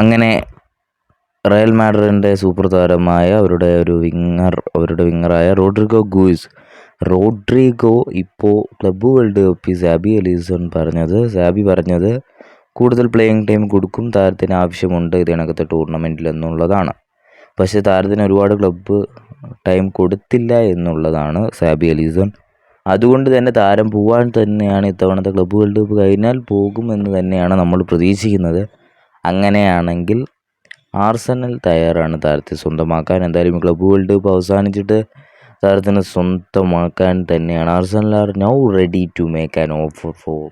അങ്ങനെ Real മാഡ്രിഡിൻ്റെ super താരമായ അവരുടെ വിങ്ങറായ റോഡ്രിഗോ ഇപ്പോൾ ക്ലബ്ബ് വേൾഡ് കപ്പിൽ സാബി പറഞ്ഞത് കൂടുതൽ പ്ലേയിങ് ടൈം കൊടുക്കും, താരത്തിന് ആവശ്യമുണ്ട് ഇത് കണക്കത്തെ ടൂർണമെൻറ്റിൽ എന്നുള്ളതാണ്. പക്ഷേ താരത്തിന് ഒരുപാട് ക്ലബ്ബ് ടൈം കൊടുത്തില്ല എന്നുള്ളതാണ് സാബി അലീസൺ. അതുകൊണ്ട് തന്നെ താരം പോകാൻ തന്നെയാണ് ഇത്തവണത്തെ ക്ലബ്ബ് വേൾഡ് കപ്പ് കഴിഞ്ഞാൽ പോകുമെന്ന് തന്നെയാണ് നമ്മൾ പ്രതീക്ഷിക്കുന്നത്. അങ്ങനെയാണെങ്കിൽ ആർസണൽ തയ്യാറാണ് താരത്തെ സ്വന്തമാക്കാൻ. എന്തായാലും ക്ലബ്ബ് വേൾഡ് കപ്പ് അവസാനിച്ചിട്ട് താരത്തിന് സ്വന്തമാക്കാൻ തന്നെയാണ്. Arsenal are now ready to make an offer for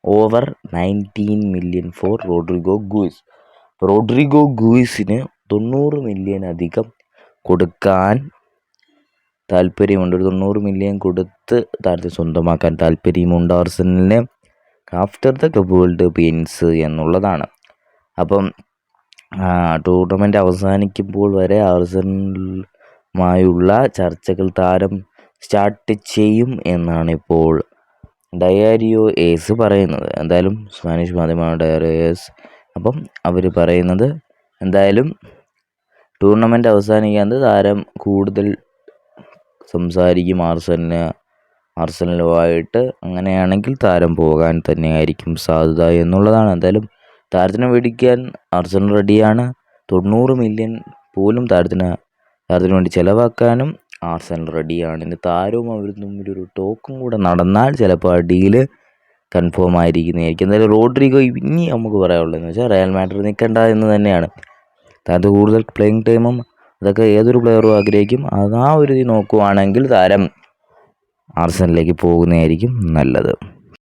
over 19 million for Rodrigo ഗൂയിസിന് 90 million അധികം കൊടുക്കാൻ താല്പര്യമുണ്ട്. ഒരു 90 million കൊടുത്ത് താരത്തെ സ്വന്തമാക്കാൻ താല്പര്യമുണ്ട് ആർസണലിന് after the club world cup ends എന്നുള്ളതാണ്. അപ്പം ടൂർണമെൻറ്റ് അവസാനിക്കുമ്പോൾ വരെ ആർസണലുമായുള്ള ചർച്ചകൾ താരം സ്റ്റാർട്ട് ചെയ്യും എന്നാണ് ഇപ്പോൾ ഡയാരിയോ എസ് പറയുന്നത്. എന്തായാലും സ്പാനിഷ് മാധ്യമമാണ് ഡയാരിയോ എസ്. അപ്പം അവർ പറയുന്നത് എന്തായാലും ടൂർണമെൻറ്റ് അവസാനിക്കാതെ താരം കൂടുതൽ സംസാരിക്കും ആർസണലുമായിട്ട്. അങ്ങനെയാണെങ്കിൽ താരം പോകാൻ തന്നെയായിരിക്കും സാധ്യത എന്നുള്ളതാണ്. എന്തായാലും താരത്തിനെ മേടിക്കാൻ ആർസണൽ റെഡിയാണ്. 90 million പോലും താരത്തിന് വേണ്ടി ചിലവാക്കാനും ആർസണൽ റെഡിയാണ്. ഇനി താരവും അവരും തമ്മിലൊരു ടോക്കും കൂടെ നടന്നാൽ ചിലപ്പോൾ ആ ഡീല് കൺഫേം ആയിരിക്കുന്നതായിരിക്കും. എന്തായാലും റോഡ്രിഗോ ഇനി നമുക്ക് പറയാനുള്ളതെന്ന് വെച്ചാൽ റയൽ മാഡ്രിഡ് നിൽക്കേണ്ട എന്ന് തന്നെയാണ്. താരത്തെ കൂടുതൽ പ്ലേയിങ് ടൈമും അതൊക്കെ ഏതൊരു പ്ലെയറും ആഗ്രഹിക്കും. ആ ഒരു നോക്കുവാണെങ്കിൽ താരം ആർസണലിലേക്ക് പോകുന്നതായിരിക്കും നല്ലത്.